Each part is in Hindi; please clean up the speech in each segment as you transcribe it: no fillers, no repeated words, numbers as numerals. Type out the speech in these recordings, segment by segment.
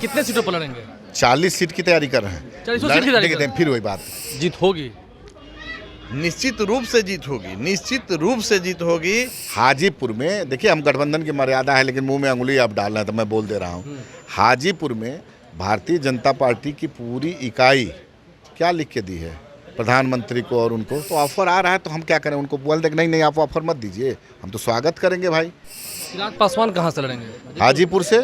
कितने सीटों पर लड़ेंगे? 40 सीट की तैयारी कर रहे हैं। 40 सीट की तैयारी कर रहे हैं। फिर वही बात, जीत होगी। निश्चित रूप से जीत होगी, निश्चित रूप से जीत होगी। हाजीपुर में देखिए, हम गठबंधन की मर्यादा है, लेकिन मुंह में अंगुली आप डाल रहे हैं तो मैं बोल दे रहा हूँ। हाजीपुर में भारतीय जनता पार्टी की पूरी इकाई क्या लिख के दी है प्रधानमंत्री को और उनको, तो ऑफर आ रहा है तो हम क्या करें, उनको बोल दें नहीं आप ऑफर मत दीजिए, हम तो स्वागत करेंगे भाई। चिराग पासवान कहाँ से लड़ेंगे? हाजीपुर से।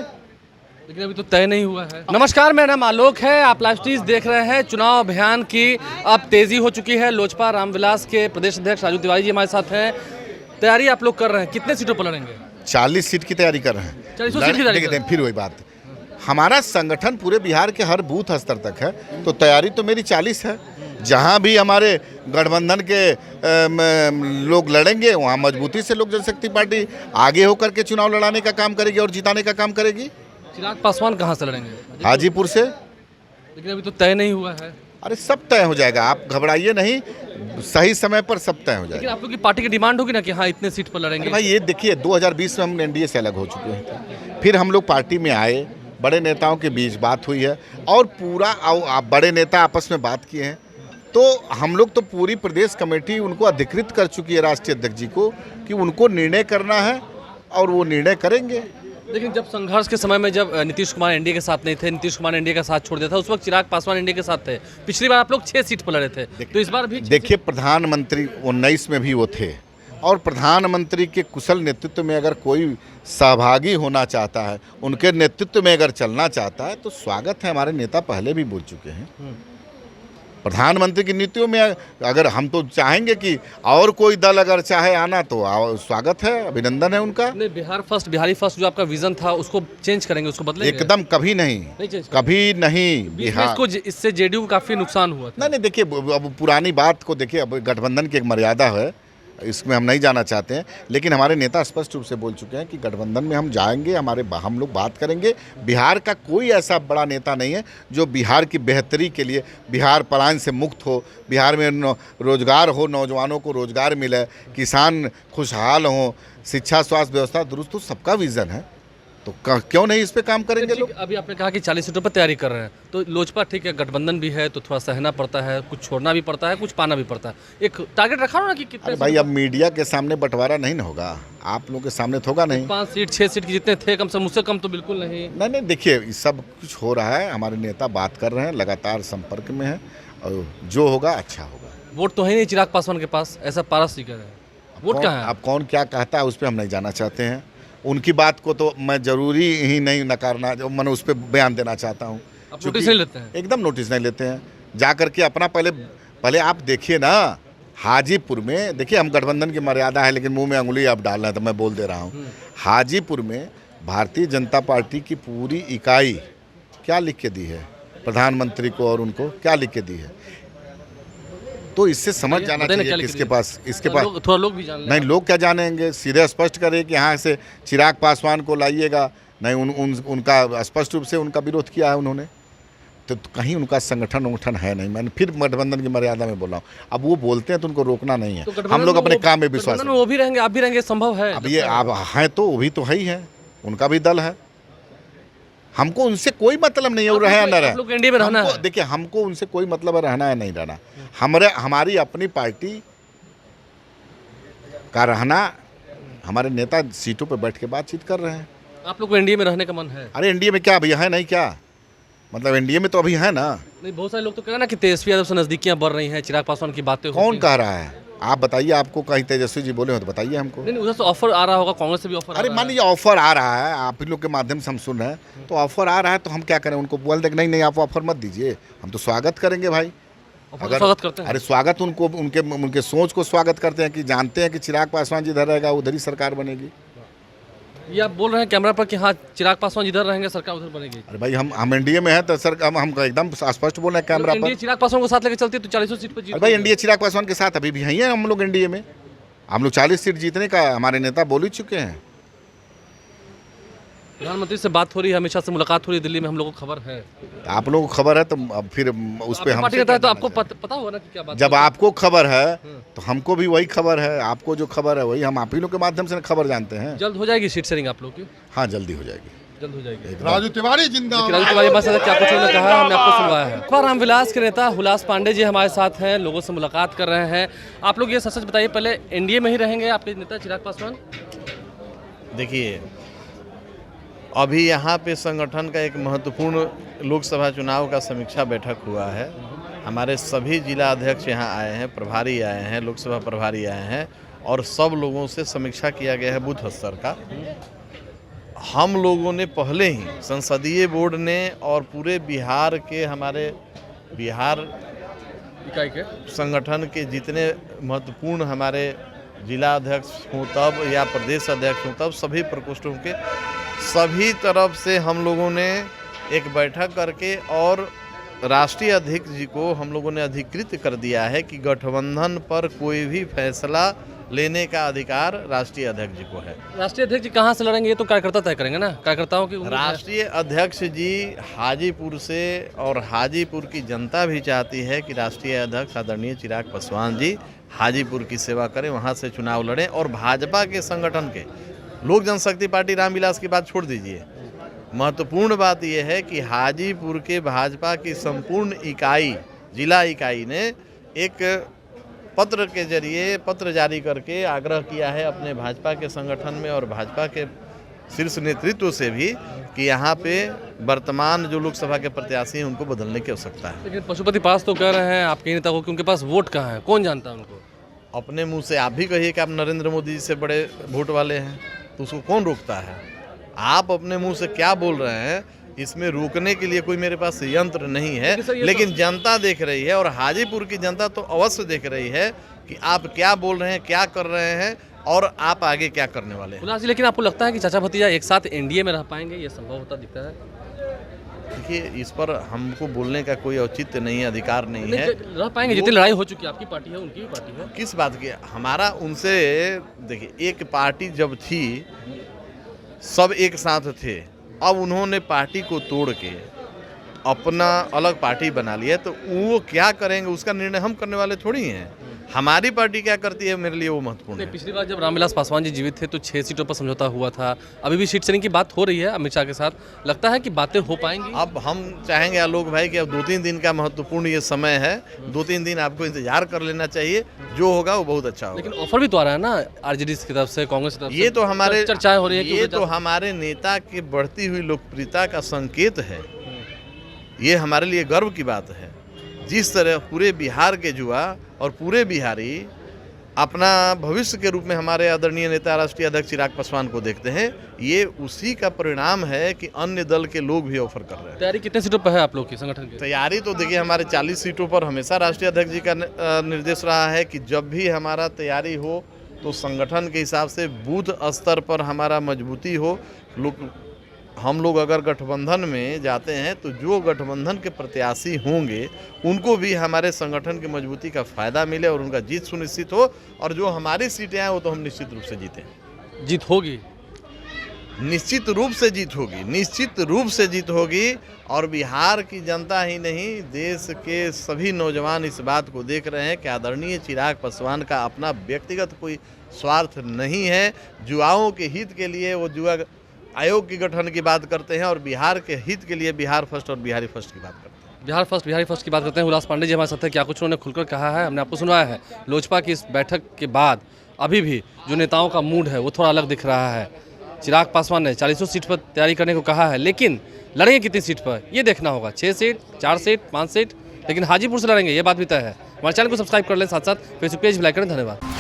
लेकिन अभी तो तय नहीं हुआ है। नमस्कार, मेरा नाम आलोक है, आप लाइव स्ट्रीम देख रहे हैं। चुनाव अभियान की अब तेजी हो चुकी है। लोजपा रामविलास के प्रदेश अध्यक्ष राजू तिवारी जी हमारे साथ हैं। तैयारी आप लोग कर रहे हैं, कितने सीटों पर लड़ेंगे? 40 सीट की तैयारी कर रहे हैं। 40 सीट की तैयारी कर रहे हैं। फिर वही बात, हमारा संगठन पूरे बिहार के हर बूथ स्तर तक है, तो तैयारी तो मेरी 40 है। जहां भी हमारे गठबंधन के लोग लड़ेंगे वहां मजबूती से लोक जनशक्ति पार्टी आगे होकर के चुनाव लड़ाने का काम करेगी और जिताने का काम करेगी। चिराग पासवान कहाँ से लड़ेंगे? हाजीपुर से। लेकिन अभी तो तय नहीं हुआ है। अरे सब तय हो जाएगा, आप घबराइए नहीं, सही समय पर सब तय हो लेकिन जाएगा। आप लोग की पार्टी की डिमांड होगी ना कि हाँ इतने सीट पर लड़ेंगे। भाई ये देखिए, 2020 में हम एनडीए से अलग हो चुके हैं, फिर हम लोग पार्टी में आए, बड़े नेताओं के बीच बात हुई है और पूरा बड़े नेता आपस में बात किए हैं, तो हम लोग तो पूरी प्रदेश कमेटी उनको अधिकृत कर चुकी है राष्ट्रीय अध्यक्ष जी को कि उनको निर्णय करना है और वो निर्णय करेंगे। लेकिन जब संघर्ष के समय में जब नीतीश कुमार एनडीए के साथ नहीं थे, नीतीश कुमार एनडीए का साथ छोड़ दिया था, उस वक्त चिराग पासवान एनडीए के साथ थे। पिछली बार आप लोग 6 सीट पर लड़े थे, तो इस बार भी देखिए, प्रधानमंत्री 19 में भी वो थे, और प्रधानमंत्री के कुशल नेतृत्व में अगर कोई सहभागी होना चाहता है, उनके नेतृत्व में अगर चलना चाहता है तो स्वागत है। हमारे नेता पहले भी बोल चुके हैं, प्रधानमंत्री की नीतियों में अगर हम तो चाहेंगे कि और कोई दल अगर चाहे आना तो स्वागत है, अभिनंदन है उनका। नहीं, बिहार फर्स्ट, बिहारी फर्स्ट जो आपका विजन था उसको चेंज करेंगे, उसको बदलेंगे? एकदम कभी नहीं, कभी नहीं। बिहार को इससे जेडीयू को काफी नुकसान हुआ था। नहीं, देखिए, अब पुरानी बात को देखिए, अब गठबंधन की एक मर्यादा है, इसमें हम नहीं जाना चाहते हैं, लेकिन हमारे नेता स्पष्ट रूप से बोल चुके हैं कि गठबंधन में हम जाएंगे, हम लोग बात करेंगे। बिहार का कोई ऐसा बड़ा नेता नहीं है जो बिहार की बेहतरी के लिए, बिहार पलायन से मुक्त हो, बिहार में रोजगार हो, नौजवानों को रोजगार मिले, किसान खुशहाल हों, शिक्षा स्वास्थ्य व्यवस्था दुरुस्त हो, सबका विज़न है, तो क्यों नहीं इस पे काम करेंगे लोग। अभी आपने कहा कि 40 सीटों पर तैयारी कर रहे हैं, तो लोजपा ठीक है, गठबंधन भी है तो थोड़ा सहना पड़ता है, कुछ छोड़ना भी पड़ता है, कुछ पाना भी पड़ता है। एक टारगेट रखा हो ना कि कितने? भाई अब मीडिया के सामने बंटवारा नहीं ना होगा, आप लोगों के सामने तो होगा नहीं। 5 सीट 6 सीट की जितने थे, कम से मुझसे कम तो बिल्कुल नहीं। नहीं, देखिए, सब कुछ हो रहा है, हमारे नेता बात कर रहे हैं, लगातार संपर्क में है, और जो होगा अच्छा होगा। वोट तो है नहीं चिराग पासवान के पास, ऐसा पारस जी कह रहे हैं। वोट कहाँ है? अब कौन क्या कहता है उस पर हम नहीं जाना चाहते हैं, उनकी बात को तो मैं जरूरी ही नहीं नकारना, जो मैंने उस पर बयान देना चाहता हूँ। आप नोटिस नहीं लेते हैं? एकदम नोटिस नहीं लेते हैं। जा करके अपना पहले आप देखिए ना, हाजीपुर में देखिए, हम गठबंधन की मर्यादा है, लेकिन मुंह में अंगुली आप डाल रहे हैं तो मैं बोल दे रहा हूँ। हाजीपुर में भारतीय जनता पार्टी की पूरी इकाई क्या लिख के दी है प्रधानमंत्री को और उनको, क्या लिख के दी है, तो इससे समझ जाना चाहिए किसके पास, इसके पास थोड़ा लोग भी जान नहीं, लोग क्या जानेंगे, सीधे स्पष्ट करें कि यहाँ से चिराग पासवान को लाइएगा। नहीं, उनका स्पष्ट रूप से उनका विरोध किया है उन्होंने, तो कहीं उनका संगठन है नहीं। मैंने फिर गठबंधन की मर्यादा में बोला हूँ, अब वो बोलते हैं तो उनको रोकना नहीं है। तो हम लोग अपने काम में विश्वास वो भी रहेंगे, आप भी रहेंगे, संभव है। अब ये आप हैं तो वो भी तो है ही है, उनका भी दल है, हमको उनसे कोई मतलब नहीं है वो रहे या न रहे। लोग एनडीए में रहना है। देखिए, हमको उनसे कोई मतलब है रहना है नहीं रहना, हमारी अपनी पार्टी का रहना, हमारे नेता सीटों पर बैठ के बातचीत कर रहे हैं। आप लोग को एनडीए में रहने का मन है? अरे एनडीए में क्या अभी है नहीं, क्या मतलब एनडीए में तो अभी है ना। नहीं, बहुत सारे लोग तो कह रहे हैं ना कि तेजस्वी यादव से नजदीकियां बढ़ रही हैं, चिराग पासवान की बातें। कौन कह रहा है? आप बताइए, आपको कहीं तेजस्वी जी बोले हो तो बताइए हमको। नहीं, उधर से ऑफर आ रहा होगा, कांग्रेस से भी ऑफर। अरे मान लीजिए ऑफर आ रहा है, आप ही लोग के माध्यम से हम सुन रहे हैं, तो ऑफर आ रहा है तो हम क्या करें, उनको बोल दें नहीं आप ऑफर मत दीजिए, हम तो स्वागत करेंगे भाई। अगर स्वागत करते हैं, अरे स्वागत उनको, उनके सोच को स्वागत करते हैं कि जानते हैं कि चिराग पासवान जिधर रहेगा उधर ही सरकार बनेगी। ये आप बोल रहे हैं कैमरा पर कि हाँ चिराग पासवान जिधर रहेंगे सरकार उधर बनेगी? अरे भाई, हम एनडीए में हैं तो सर हम एकदम स्पष्ट बोल रहे हैं कैमरा पर। चिराग पासवान को साथ लेकर चलती है तो 40 सीट पर जीत। भाई एनडीए चिराग पासवान के साथ अभी भी हैं हम लोग एनडीए में, हम लोग 40 सीट जीतने का हमारे नेता बोल ही चुके हैं। प्रधानमंत्री से बात हो रही है, हमेशा से मुलाकात हो रही है दिल्ली में, हम लोगों को खबर है। आप लोगों को खबर है तो अब फिर उस पर हम तो आपको पता होगा ना कि क्या बात। जब आपको खबर है तो हमको भी वही खबर है, आपको जो खबर है वही हम आप ही लोग के माध्यम से खबर जानते हैं। जल्द हो जाएगी सीट शेयरिंग आप लोग की? हाँ, जल्दी हो जाएगी। जल्द हो जाएगी। राजू तिवारी जिंदाबाद। राजू तिवारी हमारे साथ क्या कुछ उन्होंने कहा हमने आपको सुनवाया है। लोजपा रामविलास के नेता हुलास पांडे जी हमारे साथ हैं, लोगों से मुलाकात कर रहे हैं। आप लोग ये सच बताइए, पहले एनडीए में ही रहेंगे आपके नेता चिराग पासवान? देखिए, अभी यहाँ पे संगठन का एक महत्वपूर्ण लोकसभा चुनाव का समीक्षा बैठक हुआ है। हमारे सभी जिला अध्यक्ष यहाँ आए हैं, प्रभारी आए हैं, लोकसभा प्रभारी आए हैं और सब लोगों से समीक्षा किया गया है बूथ स्तर का। हम लोगों ने पहले ही संसदीय बोर्ड ने और पूरे बिहार के हमारे बिहार इकाई के संगठन के जितने महत्वपूर्ण हमारे जिला अध्यक्ष हों तब या प्रदेश अध्यक्ष हों तब सभी प्रकोष्ठों के सभी तरफ से हम लोगों ने एक बैठक करके और राष्ट्रीय अध्यक्ष जी को हम लोगों ने अधिकृत कर दिया है कि गठबंधन पर कोई भी फैसला लेने का अधिकार राष्ट्रीय अध्यक्ष जी को है। राष्ट्रीय अध्यक्ष जी कहाँ से लड़ेंगे ये तो कार्यकर्ता तय करेंगे ना, कार्यकर्ताओं की राष्ट्रीय अध्यक्ष जी हाजीपुर से, और हाजीपुर की जनता भी चाहती है कि राष्ट्रीय अध्यक्ष आदरणीय चिराग पासवान जी हाजीपुर की सेवा करें, वहाँ से चुनाव लड़ें। और भाजपा के संगठन के लोक जनशक्ति पार्टी रामविलास की बात छोड़ दीजिए, महत्वपूर्ण बात यह है कि हाजीपुर के भाजपा की संपूर्ण इकाई, जिला इकाई ने एक पत्र के जरिए पत्र जारी करके आग्रह किया है अपने भाजपा के संगठन में और भाजपा के शीर्ष नेतृत्व से भी कि यहाँ पे वर्तमान जो लोकसभा के प्रत्याशी हैं उनको बदलने की आवश्यकता है। लेकिन पशुपति पास तो कह रहे हैं आपके नेता को कि उनके पास वोट कहाँ है, कौन जानता है उनको? अपने मुंह से आप भी कहिए कि आप नरेंद्र मोदी जी से बड़े वोट वाले हैं, तो उसको कौन रोकता है? आप अपने मुंह से क्या बोल रहे हैं, इसमें रोकने के लिए कोई मेरे पास यंत्र नहीं है। लेकिन जनता देख रही है और हाजीपुर की जनता तो अवश्य देख रही है कि आप क्या बोल रहे हैं, क्या कर रहे हैं और आप आगे क्या करने वाले हैं। हुलास जी, लेकिन आपको लगता है कि चाचा भतीजा एक साथ एनडीए में रह पाएंगे? ये संभव होता दिखता है? देखिए, इस पर हमको बोलने का कोई औचित्य नहीं है, अधिकार नहीं है। रह पाएंगे? जितनी लड़ाई हो चुकी है, आपकी पार्टी है, उनकी भी पार्टी है। किस बात की? हमारा उनसे, देखिए, एक पार्टी जब थी सब एक साथ थे, अब उन्होंने पार्टी को तोड़ के अपना अलग पार्टी बना लिया, तो वो क्या करेंगे उसका निर्णय हम करने वाले थोड़ी हैं। हमारी पार्टी क्या करती है मेरे लिए वो महत्वपूर्ण है। पिछली बार जब रामविलास पासवान जी जीवित थे तो 6 सीटों पर समझौता हुआ था, अभी भी सीट शेयरिंग की बात हो रही है अमित शाह के साथ, लगता है कि बातें हो पाएंगी? अब हम चाहेंगे आलोक भाई कि अब 2-3 दिन का महत्वपूर्ण ये समय है, 2-3 दिन आपको इंतजार कर लेना चाहिए, जो होगा वो बहुत अच्छा होगा। लेकिन ऑफर भी तो आ रहा है ना आरजेडी की तरफ से, कांग्रेस की तरफ से, ये तो हमारे चर्चाएं हो रही है, ये तो हमारे नेता की बढ़ती हुई लोकप्रियता का संकेत है। ये हमारे लिए गर्व की बात है। जिस तरह पूरे बिहार के युवा और पूरे बिहारी अपना भविष्य के रूप में हमारे आदरणीय नेता राष्ट्रीय अध्यक्ष चिराग पासवान को देखते हैं, ये उसी का परिणाम है कि अन्य दल के लोग भी ऑफर कर रहे हैं। तैयारी कितने सीटों पर है आप लोग की संगठन की? तैयारी तो देखिए, हमारे 40 सीटों पर हमेशा राष्ट्रीय अध्यक्ष जी का निर्देश रहा है कि जब भी हमारा तैयारी हो तो संगठन के हिसाब से बूथ स्तर पर हमारा मजबूती हो। हम लोग अगर गठबंधन में जाते हैं तो जो गठबंधन के प्रत्याशी होंगे उनको भी हमारे संगठन की मजबूती का फायदा मिले और उनका जीत सुनिश्चित हो, और जो हमारी सीटें हैं वो तो हम निश्चित रूप से जीतें। जीत होगी? निश्चित रूप से जीत होगी, निश्चित रूप से जीत होगी। और बिहार की जनता ही नहीं, देश के सभी नौजवान इस बात को देख रहे हैं कि आदरणीय चिराग पासवान का अपना व्यक्तिगत कोई स्वार्थ नहीं है। युवाओं के हित के लिए वो युवा आयोग की गठन की बात करते हैं और बिहार के हित के लिए बिहार फर्स्ट और बिहारी फर्स्ट की बात करते हैं। बिहारी फर्स्ट की बात करते हैं। हुलास पांडे जी हमारे साथ हैं, क्या कुछ उन्होंने खुलकर कहा है हमने आपको सुनवाया है। लोजपा की इस बैठक के बाद अभी भी जो नेताओं का मूड है वो थोड़ा अलग दिख रहा है। चिराग पासवान ने 40 सीट पर तैयारी करने को कहा है, लेकिन लड़ेंगे कितनी सीट पर ये देखना होगा। 6 सीट, 4 सीट, 5 सीट, लेकिन हाजीपुर से लड़ेंगे ये बात भी तय है। हमारे चैनल को सब्सक्राइब कर लें, साथ साथ फेसबुक पेज भी लाइक करें। धन्यवाद।